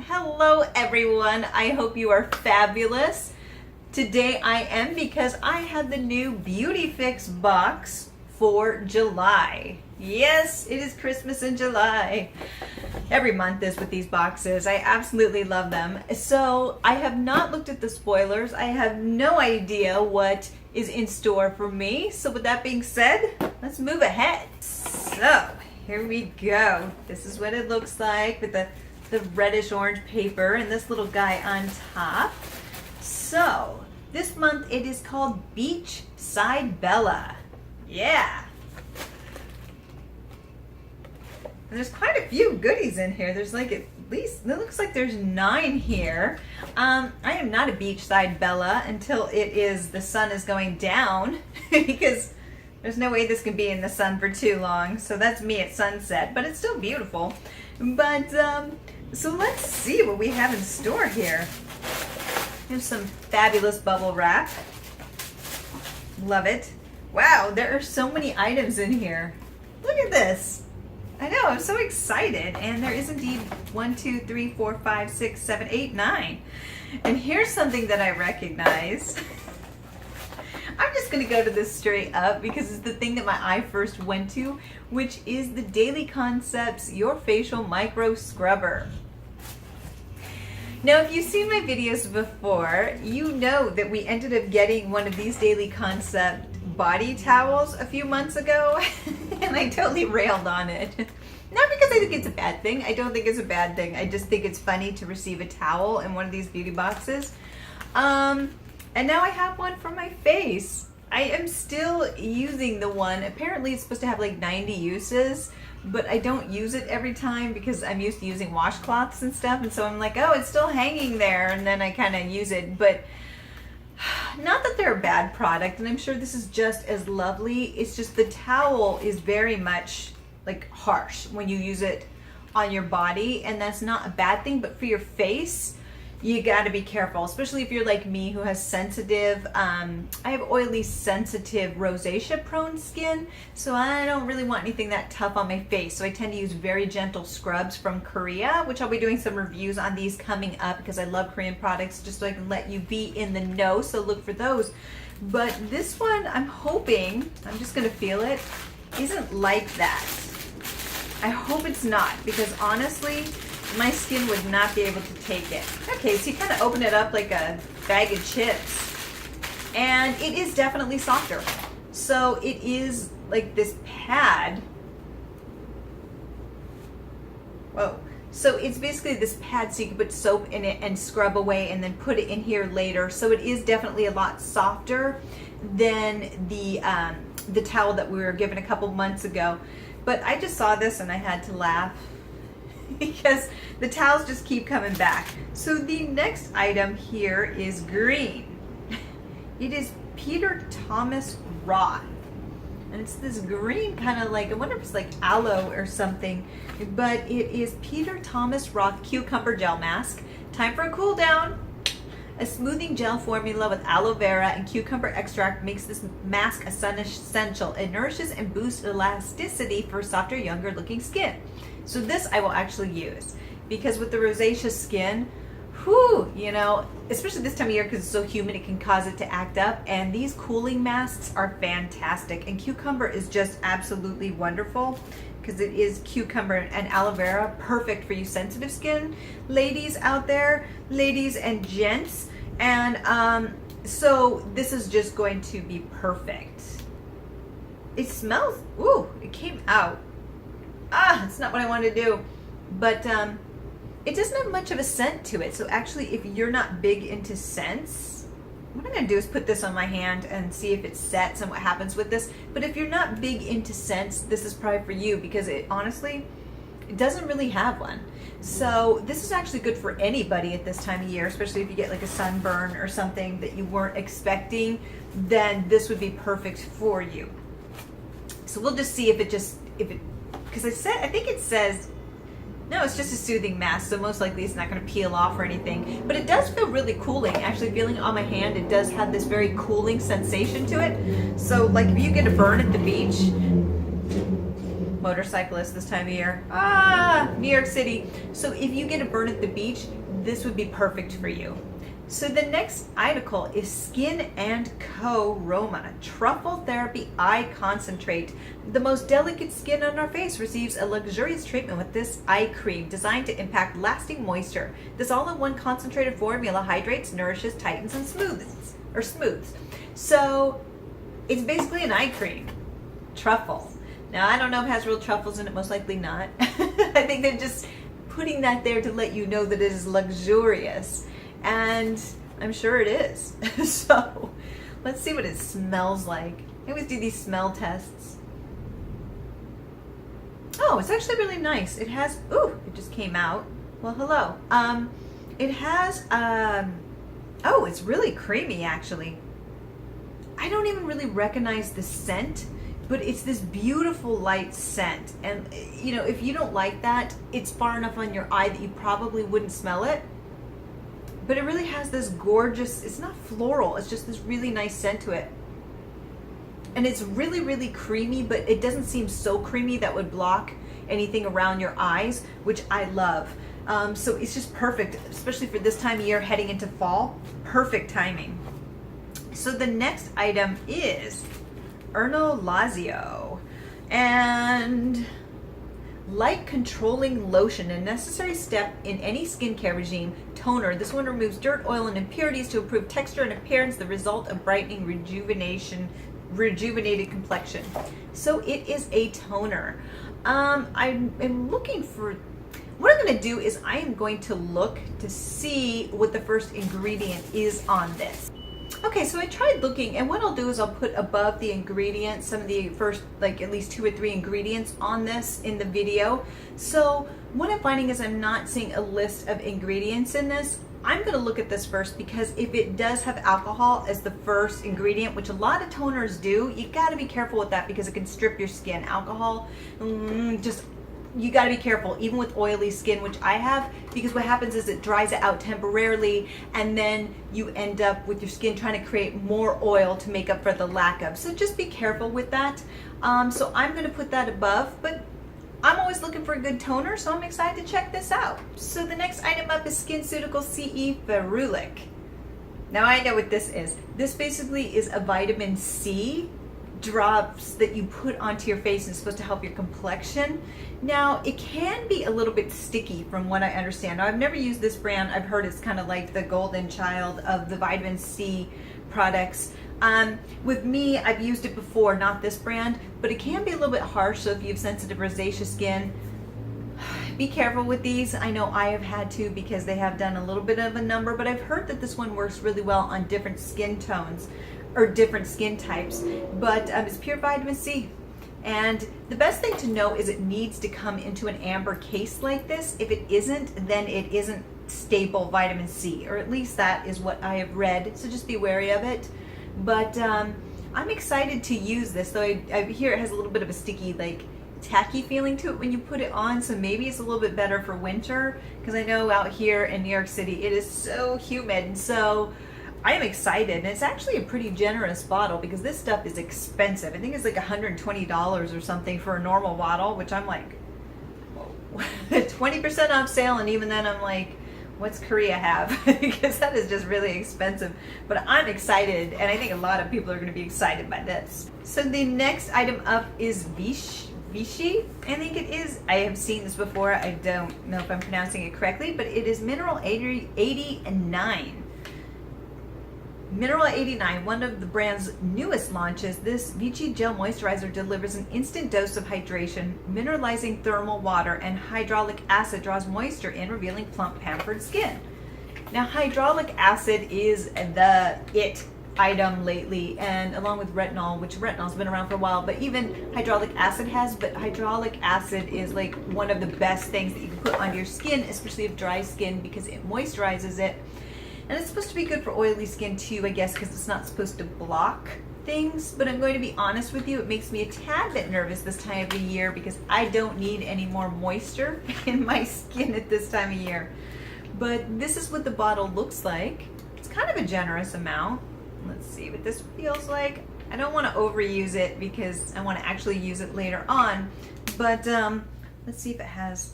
Hello everyone, I hope you are fabulous. Today I am because I have the new BeautyFIX box for July. Yes, it is Christmas in July. Every month is with these boxes. I absolutely love them. So I have not looked at the spoilers. I have no idea what is in store for me. So with that being said, let's move ahead. So here we go. This is what it looks like with the reddish orange paper and this little guy on top. So this month it is called Beachside Bella. Yeah. And there's quite a few goodies in here. There's like at least, it looks like there's 9 here. I am not a Beachside Bella until the sun is going down because there's no way this can be in the sun for too long. So that's me at sunset, but it's still beautiful. But so let's see what we have in store here. Here's some fabulous bubble wrap. Love it. Wow, there are so many items in here. Look at this. I know, I'm so excited. And there is indeed 1, 2, 3, 4, 5, 6, 7, 8, 9. And here's something that I recognize. I'm just gonna go to this straight up because it's the thing that my eye first went to, which is the Daily Concepts Your Facial Micro Scrubber. Now, if you've seen my videos before, you know that we ended up getting one of these Daily Concept body towels a few months ago, and I totally railed on it. Not because I think it's a bad thing. I don't think it's a bad thing. I just think it's funny to receive a towel in one of these beauty boxes. And now I have one for my face. I am still using the one. Apparently it's supposed to have like 90 uses, but I don't use it every time because I'm used to using washcloths and stuff. And so I'm like, oh, it's still hanging there. And then I kind of use it, but not that they're a bad product. And I'm sure this is just as lovely. It's just the towel is very much like harsh when you use it on your body. And that's not a bad thing, but for your face, you got to be careful, especially if you're like me who has sensitive, I have oily, sensitive, rosacea prone skin, so I don't really want anything that tough on my face. So I tend to use very gentle scrubs from Korea, which I'll be doing some reviews on these coming up because I love Korean products, just so I can let you be in the know, so look for those. But this one, I'm hoping, I'm just gonna feel it, isn't like that. I hope it's not, because honestly, my skin would not be able to take it. Okay, so you kind of open it up like a bag of chips. And it is definitely softer. So it is like this pad. Whoa. So it's basically this pad so you can put soap in it and scrub away and then put it in here later. So it is definitely a lot softer than the towel that we were given a couple months ago. But I just saw this and I had to laugh, because the towels just keep coming back. So the next item here is green. It is Peter Thomas Roth. And it's this green kind of like, I wonder if it's like aloe or something, but it is Peter Thomas Roth Cucumber Gel Mask. Time for a cool down. A smoothing gel formula with aloe vera and cucumber extract makes this mask a sun essential. It nourishes and boosts elasticity for softer, younger looking skin. So this I will actually use because with the rosacea skin, whew, you know, especially this time of year because it's so humid, it can cause it to act up. And these cooling masks are fantastic. And cucumber is just absolutely wonderful because it is cucumber and aloe vera, perfect for you sensitive skin ladies out there, ladies and gents. And so this is just going to be perfect. It smells, ooh, it came out. It's not what I wanted to do, but it doesn't have much of a scent to it. So actually, if you're not big into scents, what I'm gonna do is put this on my hand and see if it sets and what happens with this. But if you're not big into scents, this is probably for you because it honestly, it doesn't really have one. So this is actually good for anybody at this time of year, especially if you get like a sunburn or something that you weren't expecting, then this would be perfect for you. So we'll just see if it, because I think it says, no, it's just a soothing mask, so most likely it's not going to peel off or anything. But it does feel really cooling. Actually, feeling it on my hand, it does have this very cooling sensation to it. So like if you get a burn at the beach, motorcyclists this time of year. Ah, New York City. So if you get a burn at the beach, this would be perfect for you. So the next article is Skin & Co. Roma Truffle Therapy Eye Concentrate. The most delicate skin on our face receives a luxurious treatment with this eye cream designed to impact lasting moisture. This all-in-one concentrated formula hydrates, nourishes, tightens, and smooths. So it's basically an eye cream. Truffle. Now, I don't know if it has real truffles in it, most likely not. I think they're just putting that there to let you know that it is luxurious. And I'm sure it is. So let's see what it smells like. I always do these smell tests. Oh, it's actually really nice. It has, ooh, it just came out. Well, hello. It has, oh, it's really creamy actually. I don't even really recognize the scent, but it's this beautiful light scent. And you know, if you don't like that, it's far enough on your eye that you probably wouldn't smell it. But it really has this gorgeous, it's not floral, it's just this really nice scent to it. And it's really, really creamy, but it doesn't seem so creamy that would block anything around your eyes, which I love. So it's just perfect, especially for this time of year heading into fall. Perfect timing. So the next item is Erno Lazio. And light controlling lotion, a necessary step in any skincare regime. Toner. This one removes dirt, oil, and impurities to improve texture and appearance, the result of brightening, rejuvenated complexion. So it is a toner. I'm looking for, what I'm going to do is I am going to look to see what the first ingredient is on this. Okay, so I tried looking, and what I'll do is I'll put above the ingredients some of the first, like at least 2 or 3 ingredients on this in the video. So what I'm finding is I'm not seeing a list of ingredients in this. I'm going to look at this first because if it does have alcohol as the first ingredient, which a lot of toners do, you got to be careful with that because it can strip your skin. Alcohol, you got to be careful, even with oily skin, which I have, because what happens is it dries it out temporarily, and then you end up with your skin trying to create more oil to make up for the lack of. So just be careful with that. So I'm going to put that above, but I'm always looking for a good toner, so I'm excited to check this out. So the next item up is SkinCeutical CE Ferulic. Now I know what this is. This basically is a vitamin C drops that you put onto your face and it's supposed to help your complexion. Now it can be a little bit sticky from what I understand. Now I've never used this brand. I've heard it's kind of like the golden child of the vitamin C products. With me, I've used it before, not this brand, but it can be a little bit harsh, so if you have sensitive rosacea skin, be careful with these. I know I have had to because they have done a little bit of a number, but I've heard that this one works really well on different skin tones or different skin types, but it's pure vitamin C. And the best thing to know is it needs to come into an amber case like this. If it isn't, then it isn't stable vitamin C, or at least that is what I have read, so just be wary of it. But I'm excited to use this, though I hear it has a little bit of a sticky, like tacky feeling to it when you put it on, so maybe it's a little bit better for winter, because I know out here in New York City it is so humid. So I am excited, and it's actually a pretty generous bottle because this stuff is expensive. I think it's like $120 or something for a normal bottle, which I'm like, 20% off sale, and even then I'm like, what's Korea have? Because that is just really expensive. But I'm excited, and I think a lot of people are going to be excited by this. So the next item up is Vichy. I think it is. I have seen this before. I don't know if I'm pronouncing it correctly, but it is Mineral 89. Mineral 89, one of the brand's newest launches, this Vichy Gel Moisturizer delivers an instant dose of hydration, mineralizing thermal water, and hydraulic acid draws moisture in, revealing plump, pampered skin. Now, hydraulic acid is the it item lately, and along with retinol, which retinol's been around for a while, but even hydraulic acid has, but hydraulic acid is like one of the best things that you can put on your skin, especially if dry skin, because it moisturizes it. And it's supposed to be good for oily skin too, I guess, because it's not supposed to block things. But I'm going to be honest with you, it makes me a tad bit nervous this time of the year because I don't need any more moisture in my skin at this time of year. But this is what the bottle looks like. It's kind of a generous amount. Let's see what this feels like. I don't want to overuse it because I want to actually use it later on. But let's see if it has,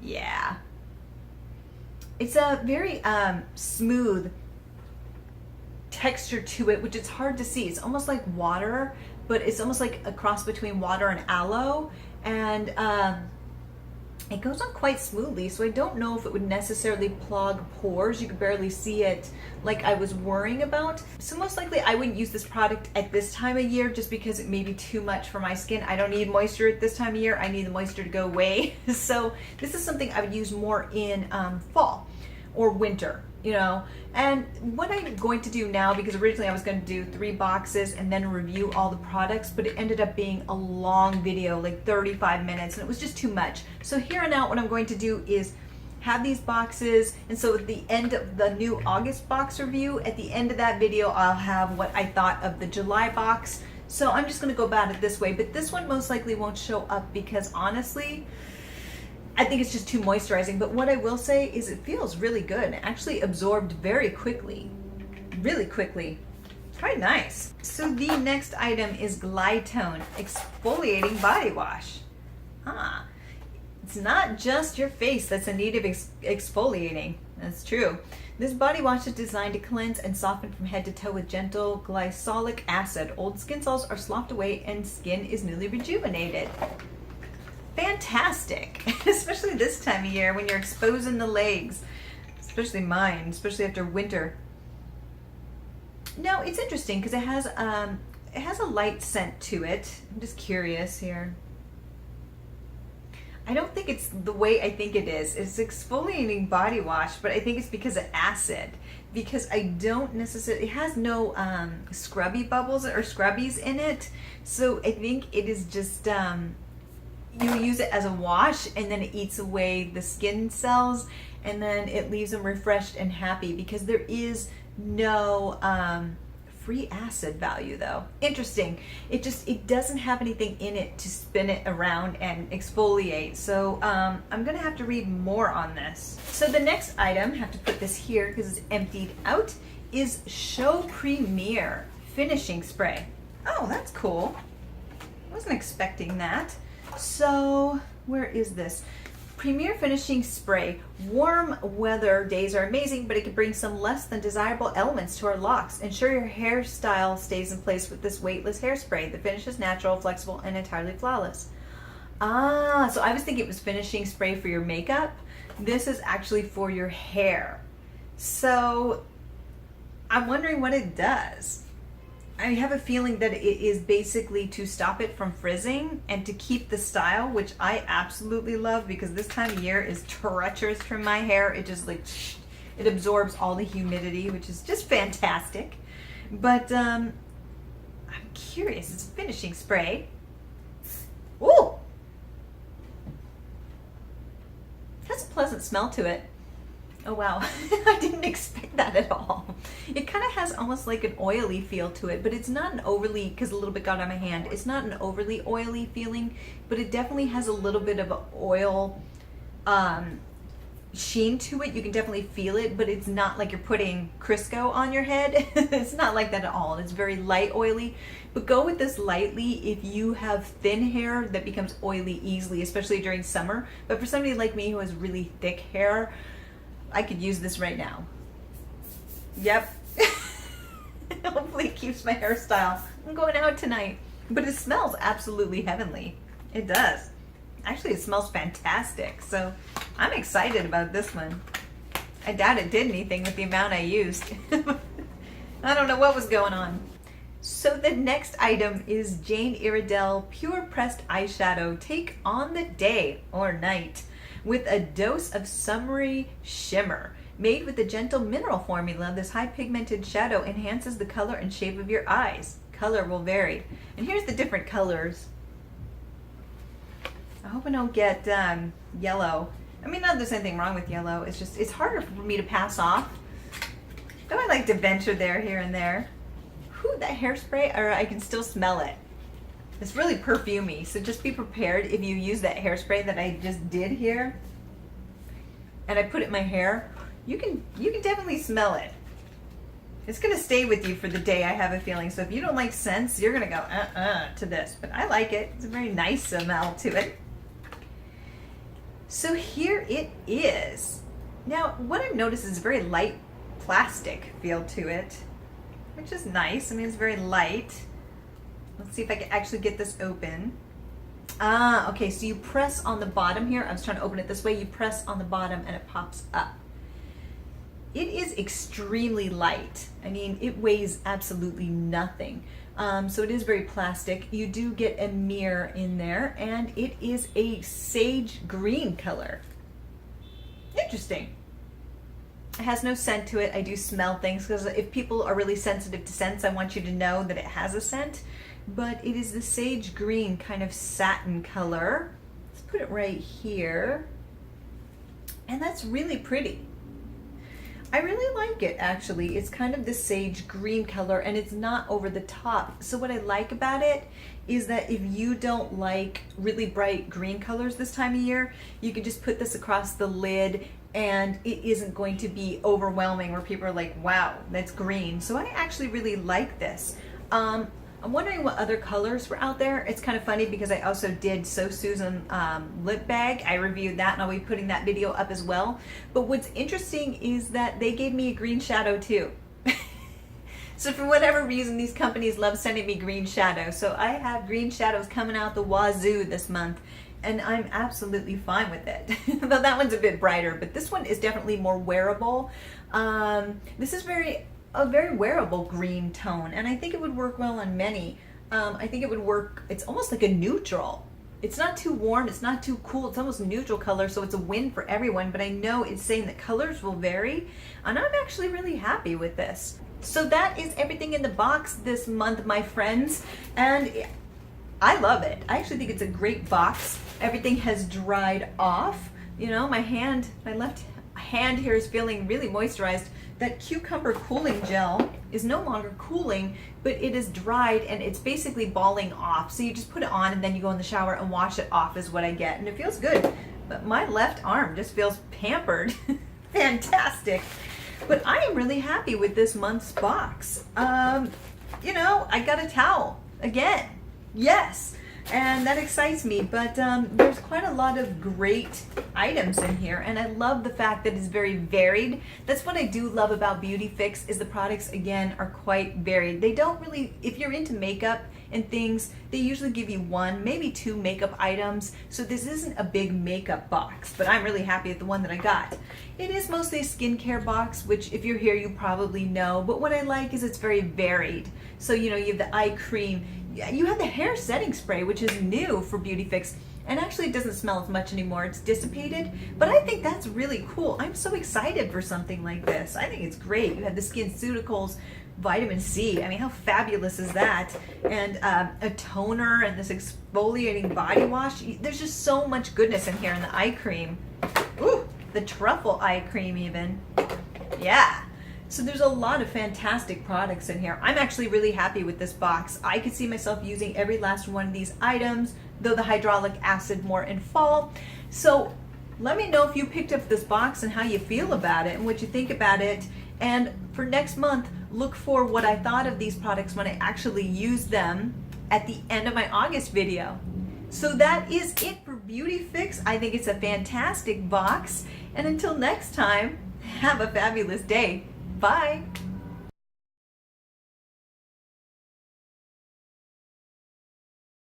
yeah. It's a very smooth texture to it, which it's hard to see. It's almost like water, but it's almost like a cross between water and aloe. And it goes on quite smoothly, so I don't know if it would necessarily clog pores. You could barely see it like I was worrying about. So most likely I wouldn't use this product at this time of year just because it may be too much for my skin. I don't need moisture at this time of year. I need the moisture to go away. So this is something I would use more in fall or winter, you know. And what I'm going to do now, because originally I was going to do 3 boxes and then review all the products, but it ended up being a long video, like 35 minutes, and it was just too much. So here and now what I'm going to do is have these boxes, and so at the end of the new August box review, at the end of that video I'll have what I thought of the July box. So I'm just going to go about it this way, but this one most likely won't show up because honestly I think it's just too moisturizing. But what I will say is it feels really good. It actually absorbed very quickly, really quickly. Quite nice. So the next item is Glide Tone Exfoliating Body Wash. It's not just your face that's in need of exfoliating. That's true. This body wash is designed to cleanse and soften from head to toe with gentle glycolic acid. Old skin cells are sloughed away and skin is newly rejuvenated. Fantastic, especially this time of year when you're exposing the legs, especially mine, especially after winter. No, it's interesting because it has a light scent to it. I'm just curious here. I don't think it's the way I think it is. It's exfoliating body wash, but I think it's because of acid. Because I don't necessarily, it has no scrubby bubbles or scrubbies in it. So I think it is just, you use it as a wash and then it eats away the skin cells and then it leaves them refreshed and happy because there is no free acid value though. Interesting. It doesn't have anything in it to spin it around and exfoliate. So I'm gonna have to read more on this. So the next item, I have to put this here because it's emptied out, is Show Premier Finishing Spray. Oh, that's cool. Wasn't expecting that. So where is this? Premier Finishing Spray. Warm weather days are amazing, but it can bring some less than desirable elements to our locks. Ensure your hairstyle stays in place with this weightless hairspray. The finish is natural, flexible, and entirely flawless. So I was thinking it was finishing spray for your makeup. This is actually for your hair. So I'm wondering what it does. I have a feeling that it is basically to stop it from frizzing and to keep the style, which I absolutely love because this time of year is treacherous for my hair. It just like, it absorbs all the humidity, which is just fantastic. But I'm curious, it's a finishing spray. Ooh! It has a pleasant smell to it. Oh wow, I didn't expect that at all. It kind of has almost like an oily feel to it, but it's not an overly, because a little bit got on my hand, it's not an overly oily feeling, but it definitely has a little bit of an oil sheen to it. You can definitely feel it, but it's not like you're putting Crisco on your head. It's not like that at all. It's very light oily, but go with this lightly if you have thin hair that becomes oily easily, especially during summer. But for somebody like me who has really thick hair, I could use this right now. Yep. Hopefully it keeps my hairstyle. I'm going out tonight. But it smells absolutely heavenly. It does. Actually, it smells fantastic. So I'm excited about this one. I doubt it did anything with the amount I used. I don't know what was going on. So the next item is Jane Iredale Pure Pressed Eyeshadow Take on the Day or Night, with a dose of summery shimmer. Made with a gentle mineral formula, this high pigmented shadow enhances the color and shape of your eyes. Color will vary. And here's the different colors. I hope I don't get yellow. I mean, not that there's anything wrong with yellow. It's just, it's harder for me to pass off. Though I like to venture there, here and there. Whew, that hairspray, or I can still smell it. It's really perfumey, so just be prepared if you use that hairspray that I just did here and I put it in my hair. You can definitely smell it. It's gonna stay with you for the day, I have a feeling. So if you don't like scents, you're gonna go to this. But I like it. It's a very nice smell to it. So here it is. Now, what I've noticed is a very light plastic feel to it, which is nice. I mean, it's very light. Let's see if I can actually get this open. Okay, so you press on the bottom here. I was trying to open it this way. You press on the bottom and it pops up. It is extremely light. I mean, it weighs absolutely nothing. So it is very plastic. You do get a mirror in there, and it is a sage green color. Interesting. It has no scent to it. I do smell things, because if people are really sensitive to scents, I want you to know that it has a scent. But it is the sage green kind of satin color. Let's put it right here. And that's really pretty. I really like it, actually. It's kind of the sage green color, and it's not over the top. So what I like about it is that if you don't like really bright green colors this time of year, you can just put this across the lid and it isn't going to be overwhelming where people are like, wow, that's green. So I actually really like this. I'm wondering what other colors were out there. It's kind of funny because I also did So Susan lip bag. I reviewed that, and I'll be putting that video up as well. But what's interesting is that they gave me a green shadow too. So for whatever reason, these companies love sending me green shadow. So I have green shadows coming out the wazoo this month, and I'm absolutely fine with it. Though that one's a bit brighter, but this one is definitely more wearable. This is a very wearable green tone, and I think it would work well on many. I think it would work, it's almost like a neutral. It's not too warm, it's not too cool, it's almost a neutral color, so it's a win for everyone, but I know it's saying that colors will vary, and I'm actually really happy with this. So that is everything in the box this month, my friends, and I love it. I actually think it's a great box. Everything has dried off. You know, my left hand here is feeling really moisturized. That cucumber cooling gel is no longer cooling, but it is dried and it's basically balling off. So you just put it on and then you go in the shower and wash it off is what I get. And it feels good. But my left arm just feels pampered. Fantastic. But I am really happy with this month's box. You know, I got a towel again. Yes. And that excites me, but there's quite a lot of great items in here, and I love the fact that it's very varied. That's what I do love about BeautyFIX, is the products, again, are quite varied. They don't really, if you're into makeup and things, they usually give you one, maybe two makeup items, so this isn't a big makeup box, but I'm really happy with the one that I got. It is mostly a skincare box, which if you're here, you probably know, but what I like is it's very varied. So, you know, you have the eye cream, you have the hair setting spray, which is new for BeautyFIX, and actually it doesn't smell as much anymore. It's dissipated, but I think that's really cool. I'm so excited for something like this. I think it's great. You have the SkinCeuticals vitamin C. I mean, how fabulous is that? And a toner and this exfoliating body wash. There's just so much goodness in here. And the eye cream. Ooh, the truffle eye cream even. Yeah. So there's a lot of fantastic products in here. I'm actually really happy with this box. I could see myself using every last one of these items, though the hyaluronic acid more in fall. So let me know if you picked up this box and how you feel about it and what you think about it. And for next month, look for what I thought of these products when I actually use them at the end of my August video. So that is it for BeautyFIX. I think it's a fantastic box. And until next time, have a fabulous day. Bye.